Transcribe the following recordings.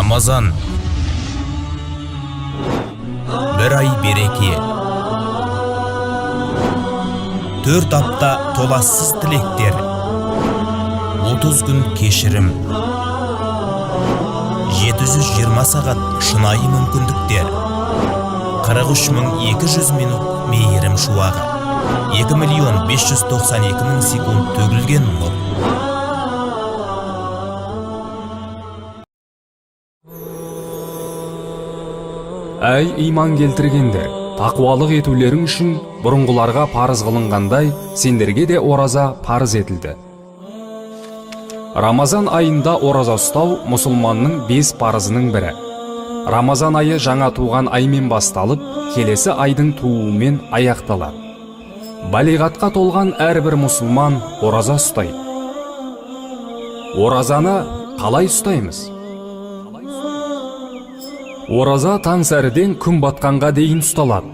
Рамазан. Bir ay береке. 4 апта толассыз тілектер. 30 күн кешірім. 720 сағат шынайы мүмкіндіктер. 43.200 минут мейірім шуағы. 2.592.000 секунд төгілген нұр. Әй иман келтіргендер, тақуалық етулерің үшін бұрынғыларға парыз қылынғандай, сендерге де ораза парыз етілді. Рамазан айында ораза ұстау мұсылманның 5 парызының бірі. Рамазан айы жаңа туған аймен басталып, келесі айдың тууымен аяқталады. Балиғатқа толған әрбір мұсылман ораза ұстайды. Оразаны қалай ұстаймыз? Ораза таң сәріден күн батқанға дейін ұсталады.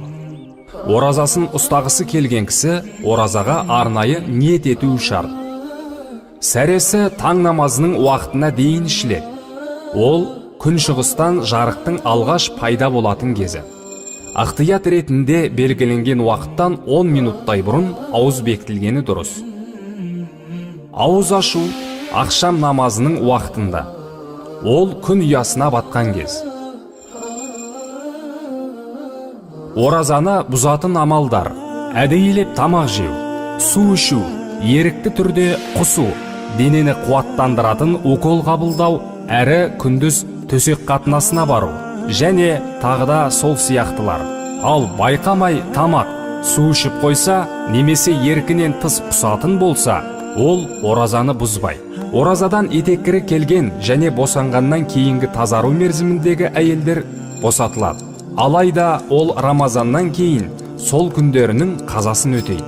Оразасын ұстағысы келген кісі оразаға арнайы ниет етуі шарт. Сәресі таң намазының уақытына дейін ішіледі. Ол күн шығыстан жарықтың алғаш пайда болатын кезі. Ықтият ретінде белгіленген уақыттан 10 минуттай бұрын ауыз бекітілгені дұрыс. Ауыз ашу ақшам намазының уақытында. Ол күн ұясына батқан кез. Оразаны бұзатын амалдар: әдейілеп тамақ жеу, су ішу, ерікті түрде құсу, денені қуаттандыратын укол қабылдау, әрі күндіз төсек қатынасына бару, және тағыда сол сияқтылар. Ал байқамай тамақ, су ішіп қойса, немесе еркінен тыс құсатын болса, ол оразаны бұзбай. Оразадан етеккірі келген және босанғаннан кейінгі тазару мерзіміндегі әйелдер босатылады. Алайда ол Рамазаннан кейін сол күндерінің қазасын өтейді.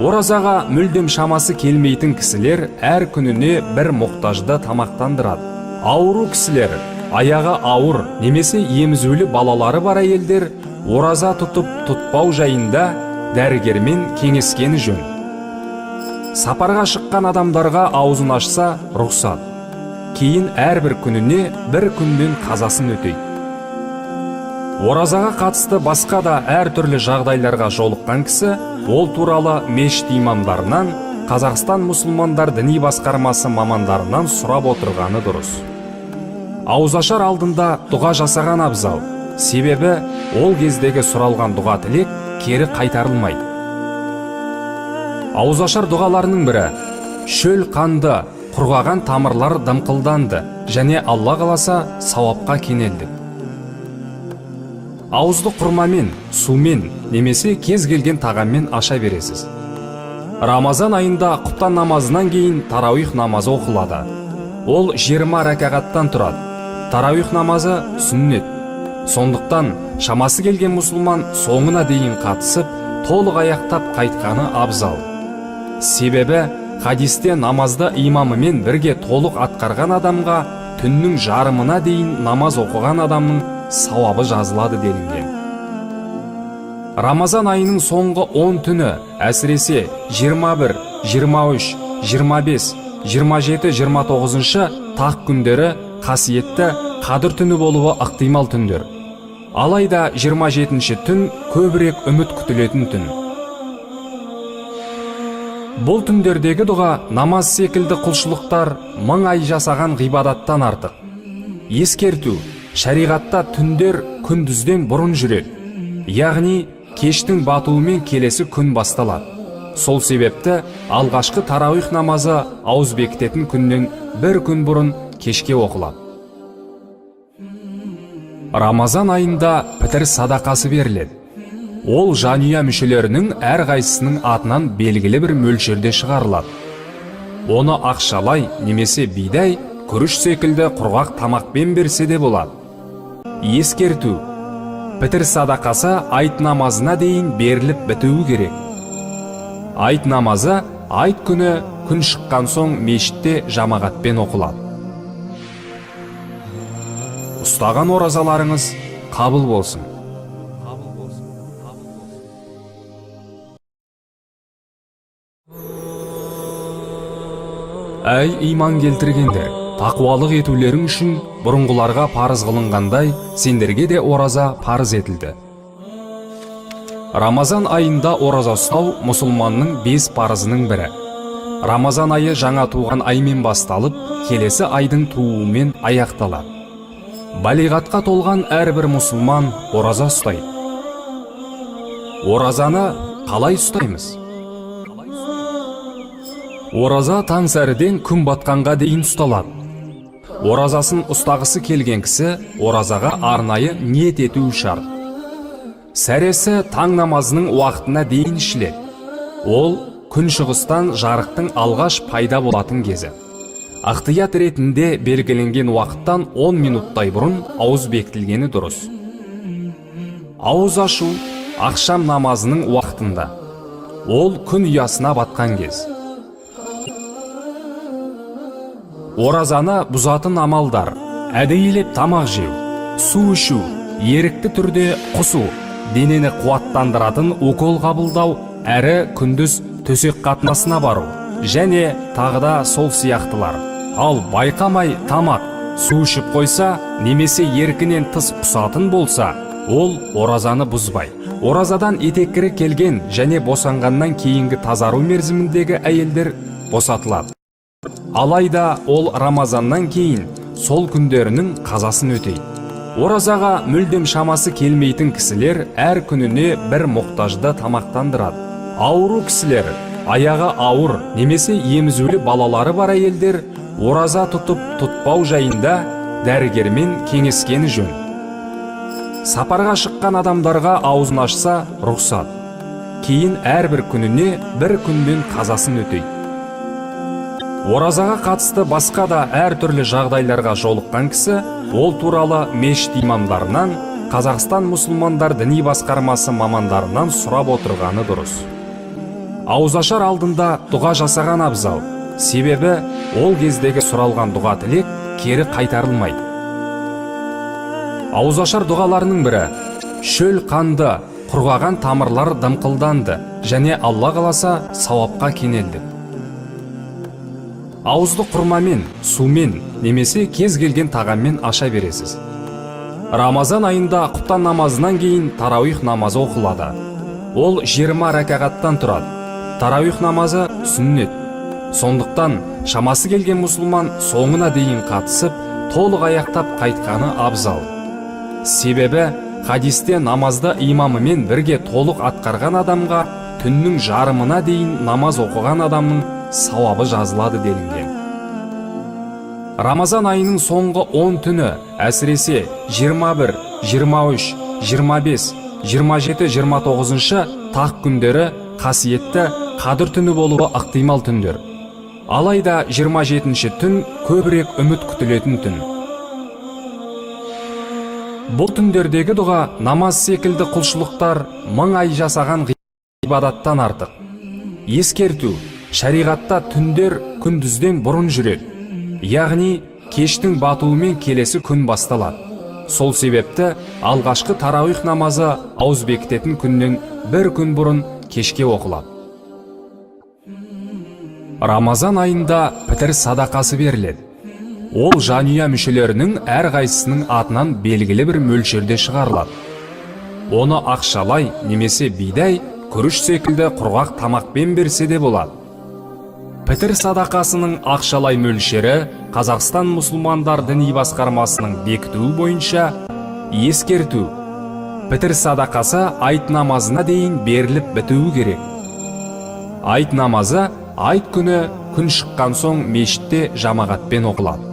Оразаға мүлдем шамасы келмейтін кісілер әр күніне бір мұқтажды тамақтандырады. Ауру кісілер, аяғы ауыр немесе емізулі балалары бар әйелдер ораза тұтып тұтпау жайында дәрігермен кеңескені жөн. Сапарға шыққан адамдарға аузын ашса рұқсат. Кейін әрбір күніне бір күннен қазасын өтейді. Оразаға қатысты басқа да әр түрлі жағдайларға жолыққан кісі ол туралы мешіт имамдарынан, Қазақстан мұсылмандар діни басқармасы мамандарынан сұрап отырғаны дұрыс. Ауызашар алдында дұға жасаған абзал, себебі ол кездегі сұралған дұға тілек кері қайтарылмайды. Ауызашар дұғаларының бірі: шөл қанды, құрғаған тамырлар дымқылданды, және Алла қаласа сауапқа кенелді. Ауызды құрмамен, сумен немесе кез келген тағаммен аша бересіз. Рамазан айында құптан намазынан кейін тарауих намазы оқылады. Ол 20 рәкағаттан тұрады. Тарауих намазы сүннет. Сондықтан шамасы келген мұсылман соңына дейін қатысып, толық аяқтап қайтқаны абзал. Себебі хадисте намазды имамымен бірге толық атқарған адамға түннің жарымына дейін намаз оқыған адамның сауабы жазылады делінген. Рамазан айының соңғы 10 түні, әсіресе 21, 23, 25, 27, 29 тақ күндері қасиетті қадір түні болуы ықтимал түндер. Алайда 27 түн көбірек үміт күтілетін түн. Бұл түндердегі дұға намаз секілді құлшылықтар 1000 ай жасаған ғибадаттан артық. Ескерту: шариғатта түндер күндізден бұрын жүреді, яғни кештің батуымен келесі күн басталады. Сол себепті алғашқы тарауих намазы ауыз бекітетін күннен бір күн бұрын кешке оқылады. Рамазан айында пітір садақасы беріледі. Ол жанұя мүшелерінің әрқайсысының атынан белгілі бір мөлшерде шығарылады. Оны ақшалай немесе бидай, күріш секілді құрғақ тамақпен берсе де болады. Ескерту: пітір садақасы айт намазына дейін беріліп бітуі керек. Айт намазы айт күні күн шыққан соң мешітте жамағатпен оқылады. Ұстаған оразаларыңыз қабыл болсын. Әй иман келтіргендер, тақуалық етулерің үшін бұрынғыларға парыз қылынғандай, сендерге де ораза парыз етілді. Рамазан айында ораза ұстау мұсылманның 5 парызының бірі. Рамазан айы жаңа туған аймен басталып, келесі айдың тууымен аяқталады. Балиғатқа толған әрбір мұсылман ораза ұстайды. Оразаны қалай ұстаймыз? Ораза таң сәріден күн батқанға дейін ұсталады. Оразасын ұстағысы келген кісі оразаға арнайы ниет етуі шарт. Сәресі таң намазының уақытына дейін ішіледі. Ол күн шығыстан жарықтың алғаш пайда болатын кезі. Ықтият ретінде белгіленген уақыттан 10 минуттай бұрын ауыз бекітілгені дұрыс. Ауыз ашу ақшам намазының уақытында. Ол күн ұясына батқан кез. Оразаны бұзатын амалдар: әдейілеп тамақ жеу, су ішу, ерікті түрде құсу, денені қуаттандыратын укол қабылдау, әрі күндіз төсек қатынасына бару, және тағыда сол сияқтылар. Ал байқамай тамақ, су ішіп қойса, немесе еркінен тыс құсатын болса, ол оразаны бұзбай. Оразадан етеккірі келген және босанғаннан кейінгі тазару мерзіміндегі әйелдер босатылады. Алайда ол Рамазаннан кейін сол күндерінің қазасын өтейді. Оразаға мүлдем шамасы келмейтін кісілер әр күніне бір мұқтажды тамақтандырады. Ауру кісілер, аяғы ауыр немесе емізулі балалары бар әйелдер ораза тұтып тұтпау жайында дәрігермен кеңескені жөн. Сапарға шыққан адамдарға аузын ашса рұқсат. Кейін әрбір күніне бір күнмен қазасын өтейді. Оразаға қатысты басқа да әр түрлі жағдайларға жолыққан кісі ол туралы мешіт имамдарынан, Қазақстан мұсылмандар діни басқармасы мамандарынан сұрап отырғаны дұрыс. Ауызашар алдында дұға жасаған абзал, себебі ол кездегі сұралған дұға тілек кері қайтарылмайды. Ауызашар дұғаларының бірі: шөл қанды, құрғаған тамырлар дымқылданды, және Алла қаласа сауапқа кенелді. Ауызды құрмамен, сумен немесе кез келген тағаммен аша бересіз. Рамазан айында құптан намазынан кейін тарауих намазы оқылады. Ол 20 рәкағаттан тұрады. Тарауих намазы сүннет. Сондықтан шамасы келген мұсылман соңына дейін қатысып, толық аяқтап қайтқаны абзал. Себебі хадисте намазды имамымен бірге толық атқарған адамға түннің жарымына дейін намаз оқыған адамның сауабы жазылады делінген. Рамазан айының соңғы 10 түні, әсіресе 21, 23, 25, 27, 29 тақ күндері қасиетті қадір түні болуы ықтимал түндер. Алайда 27-ші түн көбірек үміт күтілетін түн. Бұл түндердегі дұға намаз секілді құлшылықтар 1000 ай жасаған ғибадаттан артық. Ескерту: шариғатта түндер күндізден бұрын жүреді. Яғни кештің батуымен келесі күн басталады. Сол себепті алғашқы тарауих намазы ауыз бекітетін күннен бір күн бұрын кешке оқылады. Рамазан айында пітір садақасы беріледі. Ол жанұя мүшелерінің әрқайсысының атынан белгілі бір мөлшерде шығарылады. Оны ақшалай немесе бидай, күріш секілді құрғақ тамақпен берсе де болады. Пітір садақасының ақшалай мөлшері Қазақстан мұсылмандар діни басқармасының бекітуі бойынша: ескерту: пітір садақасы айт намазына дейін беріліп бітуі керек. Айт намазы айт күні күн шыққан соң мешітте жамағатпен оқылады.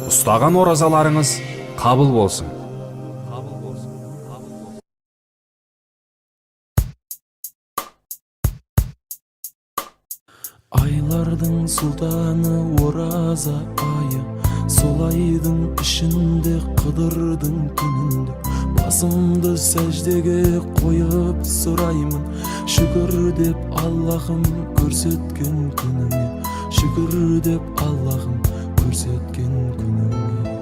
Ұстаған оразаларыңыз қабыл болсын. Айлардың сұлтаны ораза айы, сол айдың ішінде қыдырдың күнінде басымды сәждеге қойып сұраймын, шүкір деп Аллахым көрсеткен күніңе, шүкір деп Аллахым көрсеткен күніңе.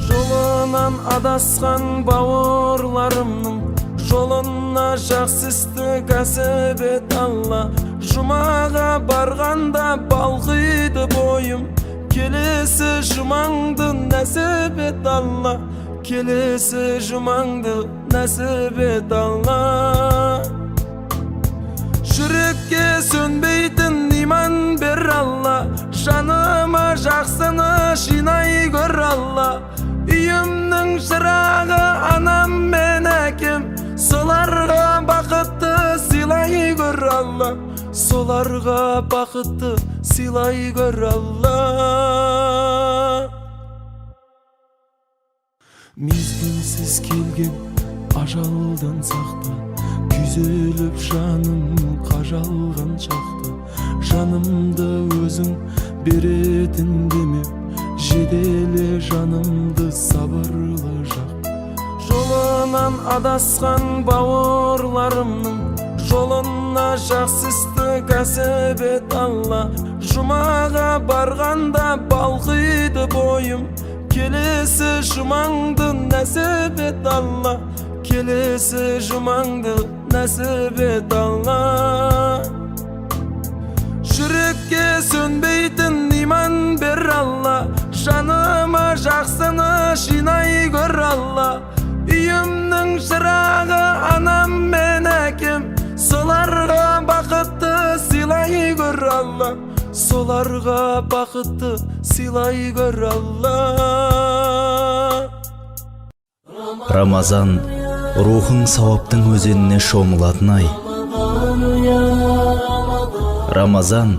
Жолынан адасқан бауырларымның жолына жақсы істі кәсіп ет Алла, Жұмаға барғанда балқиды бойым, келесі жұмаңды нәсіп ет Алла, келесі жұмаңды нәсіп ет Алла. Жүрекке сөнбейтін иман бер Алла, жаныма жақсыны жинай көр Алла. Үйімнің шырағы анам мен әкем, соларға бақытты сыйлай көр Алла, соларға бақытты сыйлай көр Алла. Мезгілсіз келген ажалдан сақта, күйзеліп жаным қажалған шақта, жанымды өзің беретін демеп, жеделе жанымды сабырлы жақ. Жолынан адасқан бауырларымның жолына жақсы істі кәсіп ет Алла. Жұмаға барғанда балқиды бойым, келесі жұмаңды нәсіп ет Алла, келесі жұмаңды нәсіп ет Алла. Жүрекке сөнбейтін иман бер Алла, жаныма жақсыны жинай көр Алла. Үйімнің шырағы анам мен әкем, соларға бақытты сыйлай көр Алла, соларға бақытты сыйлай көр Алла. Рамазан рухың сауаптың өзеніне шомылатын ай. Рамазан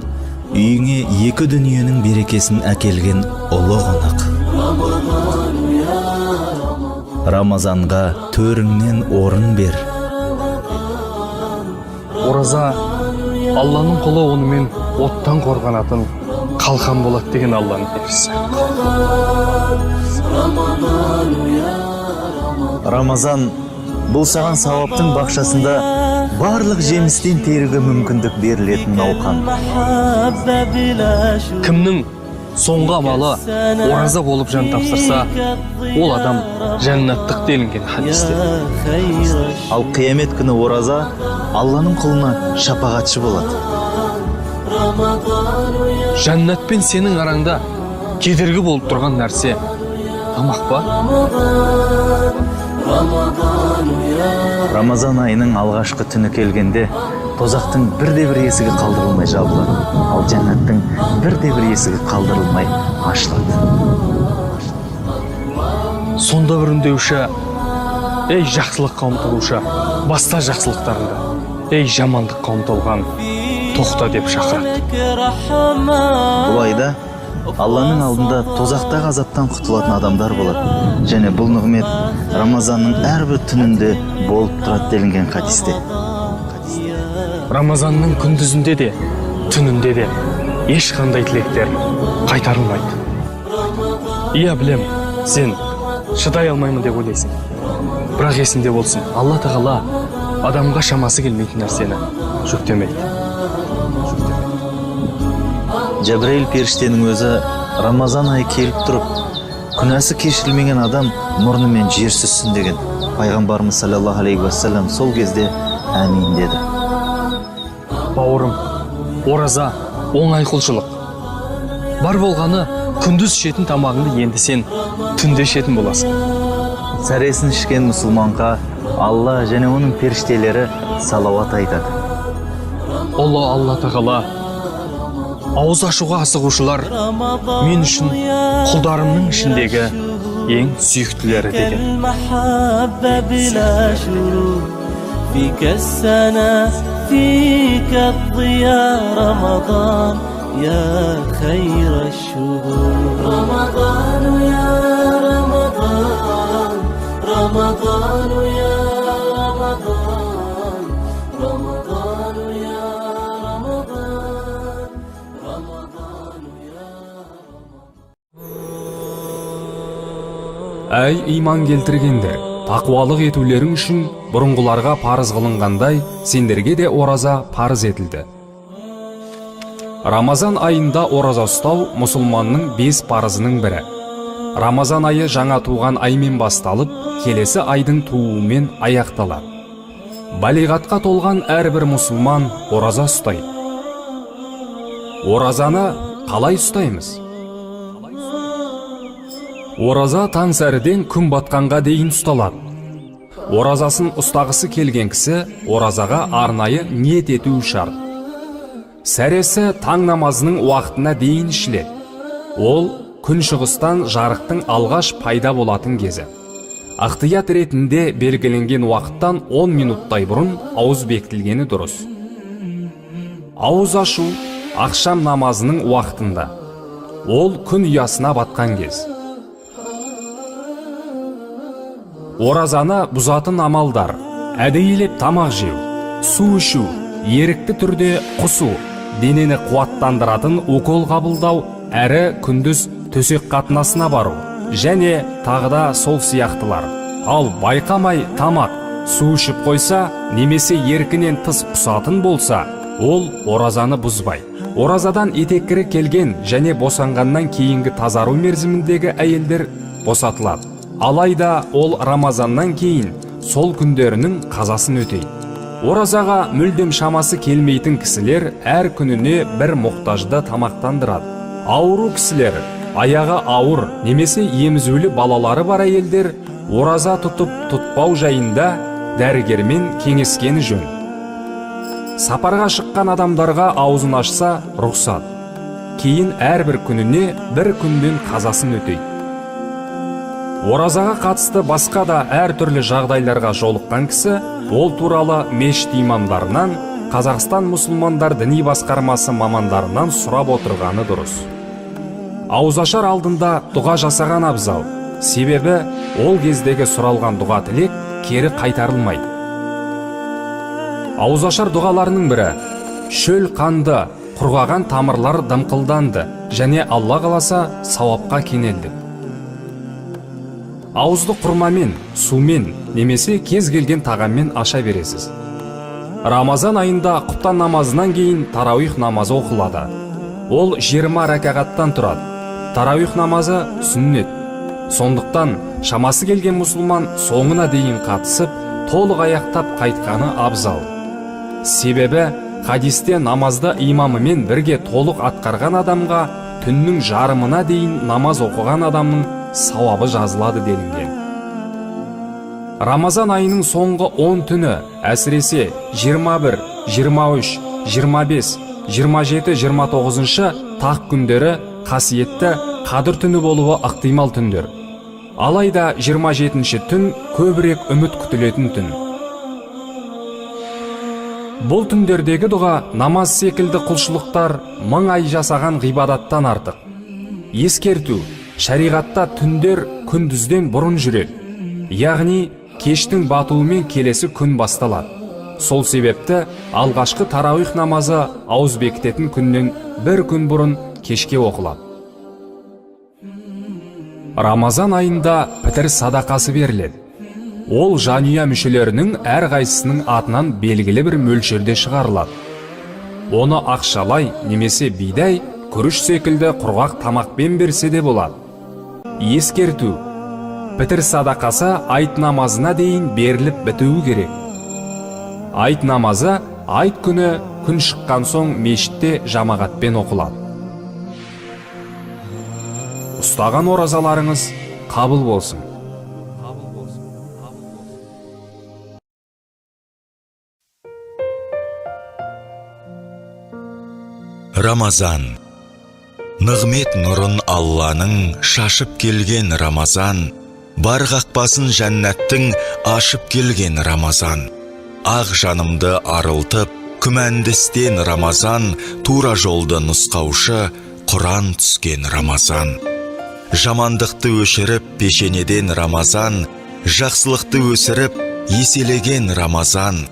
үйіңе екі дүниенің берекесін әкелген ұлы қонақ. Рамазанға төріңнен орын бер. Ораза Алланың құлы онымен оттан қорғанатын қалқан болады деген Алланың перішесі. Рамазан бұл саған сауаптың бақшасында барлық жемістен теруге мүмкіндік берілетін науқан. Кімнің соңғы амалы ораза болып жан тапсырса, ол адам жәннаттық делінген хадисте. Ал қиямет күні ораза Алланың құлына шапағатшы болады. Жәннат пен сенің араңда кедергі болып тұрған нәрсе тамақ па? Рамазан айының алғашқы түні келгенде тозақтың бірде-бір есігі қалдырылмай жабылады, ал жәннаттың бірде-бір есігі қалдырылмай ашылады. Сонда бір үндеуші: ей жақсылыққа ұмтылушы, баста жақсылықтарыңды, ей жамандыққа ұмтылған, тоқта деп шақырады. Бұл айда Алланың алдында тозақтағы азаптан құтылатын адамдар болады, және бұл нығмет Рамазанның әрбір түнінде болып тұрады делінген хадисте. Рамазанның күндізінде де, түнінде де ешқандай тілектер қайтарылмайды. Иә, білем, сен шыдай алмаймын деп ойлайсың. Бірақ есіңде болсын, Алла Тағала адамға шамасы келмейтін нәрсені жүктемейді. Жабраил періштенің өзі Рамазан айы келіп тұрып, күнәсі кешірілмеген адам мұрнымен жер сүзсін деген. Пайғамбарымыз саллаллаху алейхи уассалам сол кезде әмин деді. Бауырым, ораза оңай құлшылық. Бар болғаны күндіз ішетін тамағыңды енді сен түнде ішетін боласың. Сәресін ішкен мұсылманға Алла және оның періштелері салауат айтады. Алла Тағала ауыз ашуға асығушылар мен үшін құлдарымның ішіндегі ең сүйіктілері деген. فيك السنة فيك الضياء رمضان يا خير الشهور رمضان يا رمضان رمضان يا رمضان رمضان يا رمضان رمضان يا Әй иман келтіргендер, тақуалық етулерің үшін бұрынғыларға парыз қылынғандай, сендерге де ораза парыз етілді. Рамазан айында ораза ұстау мұсылманның 5 парызының бірі. Рамазан айы жаңа туған аймен басталып, келесі айдың тууымен аяқталады. Балиғатқа толған әрбір мұсылман ораза ұстайды. Оразаны қалай ұстаймыз? Ораза таң сәріден күн батқанға дейін ұсталады. Оразасын ұстағысы келген кісі оразаға арнайы ниет етуі шарт. Сәресі таң намазының уақытына дейін ішіледі. Ол күн шығыстан жарықтың алғаш пайда болатын кезі. Ықтият ретінде белгіленген уақыттан 10 минуттай бұрын ауыз бекітілгені дұрыс. Ауыз ашу ақшам намазының уақытында. Ол күн ұясына батқан кез. Оразаны бұзатын амалдар: әдейілеп тамақ жеу, су ішу, ерікті түрде құсу, денені қуаттандыратын укол қабылдау, әрі күндіз төсек қатынасына бару, және тағыда сол сияқтылар. Ал байқамай тамақ, су ішіп қойса, немесе еркінен тыс құсатын болса, ол оразаны бұзбай. Оразадан етеккірі келген және босанғаннан кейінгі тазару мерзіміндегі әйелдер босатылады. Алайда ол Рамазаннан кейін сол күндерінің қазасын өтейді. Оразаға мүлдем шамасы келмейтін кісілер әр күніне бір мұқтажды тамақтандырады. Ауру кісілер, аяғы ауыр немесе емізулі балалары бар әйелдер ораза тұтып тұтпау жайында дәрігермен кеңескені жөн. Сапарға шыққан адамдарға аузын ашса рұқсат. Кейін әрбір күніне бір күннен қазасын өтейді. Оразаға қатысты басқа да әр түрлі жағдайларға жолыққан кісі ол туралы мешіт имамдарынан, Қазақстан мұсылмандар діни басқармасы мамандарынан сұрап отырғаны дұрыс. Ауызашар алдында дұға жасаған абзал, себебі ол кездегі сұралған дұға тілек кері қайтарылмайды. Ауызашар дұғаларының бірі: шөл қанды, құрғаған тамырлар дымқылданды, және Алла қаласа сауапқа кенелдік. Ауызды құрмамен, сумен немесе кез келген тағаммен аша бересіз. Рамазан айында құптан намазынан кейін тарауих намазы оқылады. Ол 20 рәкағаттан тұрады. Тарауих намазы сүннет. Сондықтан шамасы келген мұсылман соңына дейін қатысып, толық аяқтап қайтқаны абзал. Себебі хадисте намазды имамымен бірге толық атқарған адамға түннің жарымына дейін намаз оқыған адамның сауабы жазылады делінген. Рамазан айының соңғы 10 түні, әсіресе 21, 23, 25, 27, 29 тақ күндері қасиетті қадір түні болуы ықтимал түндер. Алайда 27 түн көбірек үміт күтілетін түн. Бұл түндердегі дұға намаз секілді құлшылықтар 1000 ай жасаған ғибадаттан артық. Ескерту: шариғатта түндер күндізден бұрын жүреді. Яғни кештің батуымен келесі күн басталады. Сол себепті алғашқы тарауих намазы ауыз бекітетін күннен бір күн бұрын кешке оқылады. Рамазан айында пітір садақасы беріледі. Ол жанұя мүшелерінің әрқайсысының атынан белгілі бір мөлшерде шығарылады. Оны ақшалай немесе бидай, күріш секілді құрғақ тамақпен берсе де болады. Ескерту: пітір садақасы айт намазына дейін беріліп бітуі керек. Айт намазы айт күні күн шыққан соң мешітте жамағатпен оқылады. Ұстаған оразаларыңыз қабыл болсын. Рамазан. Нығмет нұрын Алланың шашып келген Рамазан. Бар қақпасын жәннаттың ашып келген Рамазан. Ақ жанымды арылтып, күмәндістен Рамазан. Тура жолды нұсқаушы Құран түскен Рамазан. Жамандықты өшіріп пешенеден Рамазан. Жақсылықты өсіріп еселеген Рамазан.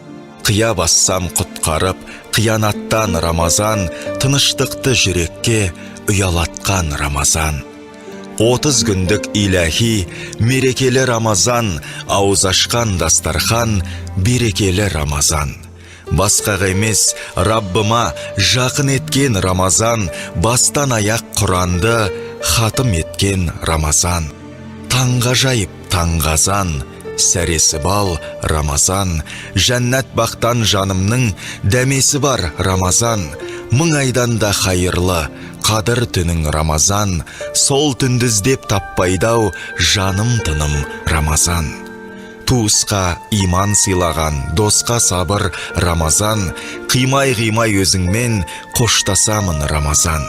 Қия бассам құтқарып қиянаттан Рамазан. Тыныштықты жүрекке ұялатқан Рамазан. 30 күндік иләхи мерекелі Рамазан. Ауыз ашқан дастархан берекелі Рамазан. Басқаға емес Раббыма жақын еткен Рамазан. Бастан аяқ Құранды хатым еткен Рамазан. Таңғажайып таңғазан, сәресі бал Рамазан. Жәннат бақтан жанымның дәмесі бар Рамазан. мың айдан да хайырлы, қадір түнің Рамазан, сол түнді іздеп таппайдау, жаным тыным Рамазан. Туысқа иман сыйлаған, досқа сабыр Рамазан, қимай өзіңмен қоштасамын Рамазан.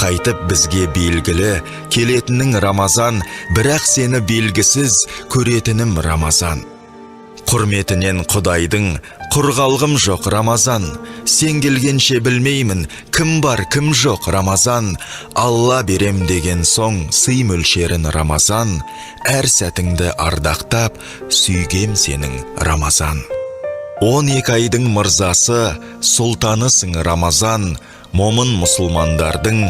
Қайтып бізге белгілі келетінің Рамазан, бірақ сені белгісіз көретінім Рамазан. Құрметінен Құдайдың құрғалғым жоқ Рамазан, сен келгенше білмеймін кім бар кім жоқ Рамазан. Алла берем деген соң сый мөлшерін Рамазан, әр сәтіңді ардақтап сүйгем сенің Рамазан. 12 айдың мырзасы сұлтанысың Рамазан, момын мұсылмандардың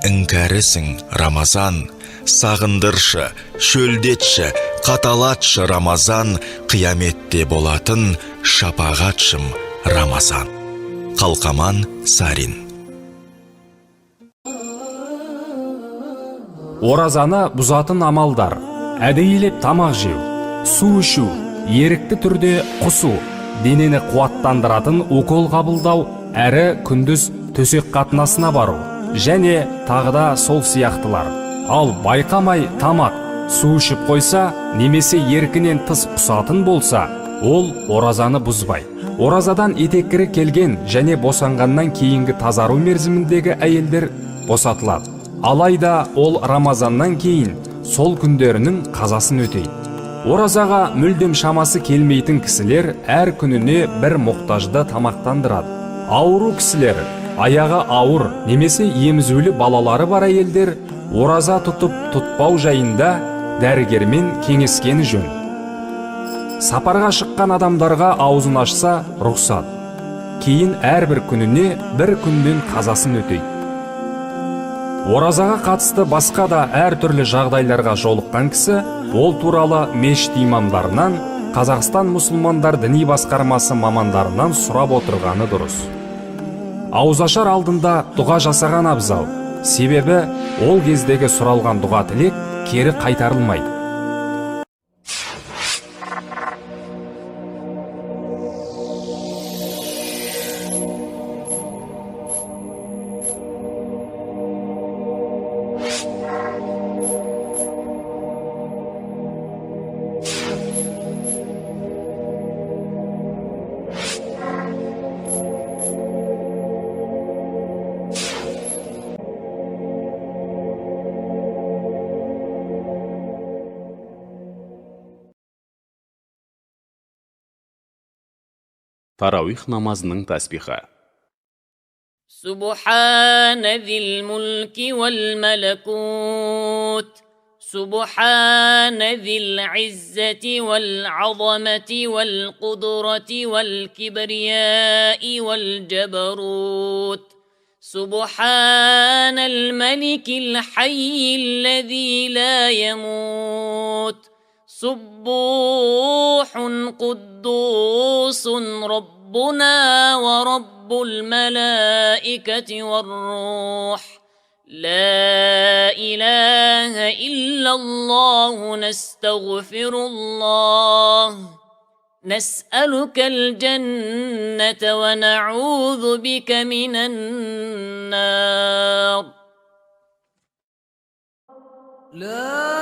іңкәрісің Рамазан. Сағындыршы, шөлдетші, қаталатшы Рамазан, қияметте болатын шапағатшым Рамазан. Қалқаман Сарин. Оразаны бұзатын амалдар: әдейілеп тамақ жеу, су ішу, ерікті түрде құсу, денені қуаттандыратын укол қабылдау, әрі күндіз төсек қатынасына бару, және тағыда сол сияқтылар. Ал байқамай тамақ, су ішіп қойса, немесе еркінен тыс құсатын болса, ол оразаны бұзбай. Оразадан етеккірі келген және босанғаннан кейінгі тазару мерзіміндегі әйелдер босатылады. Алайда ол Рамазаннан кейін сол күндерінің қазасын өтейді. Оразаға мүлдем шамасы келмейтін кісілер әр күніне бір мұқтажды тамақтандырады. Ауру кісілер, аяғы ауыр немесе емізулі балалары бар әйелдер ораза тұтып тұтпау жайында дәрігермен кеңескені жөн. Сапарға шыққан адамдарға аузын ашса рұқсат. Кейін әрбір күніне бір күннен қазасын өтейді. Оразаға қатысты басқа да әр түрлі жағдайларға жолыққан кісі ол туралы мешіт имамдарынан, Қазақстан мұсылмандар діни басқармасы мамандарынан сұрап отырғаны дұрыс. Ауызашар алдында дұға жасаған абзал, себебі ол кездегі сұралған дұға тілек кері қайтарылмайды. Тарауих намазының тәсбихі. سبحان ذي الملك والملكوت سبحان ذي العزة والعظمة والقدرة والكبرياء والجبروت سبحان الملك الحي الذي لا يموت سبوح قدوس ربنا ورب الملائكة والروح لا إله إلا الله نستغفر الله نسألك الجنة ونعوذ بك من النار لا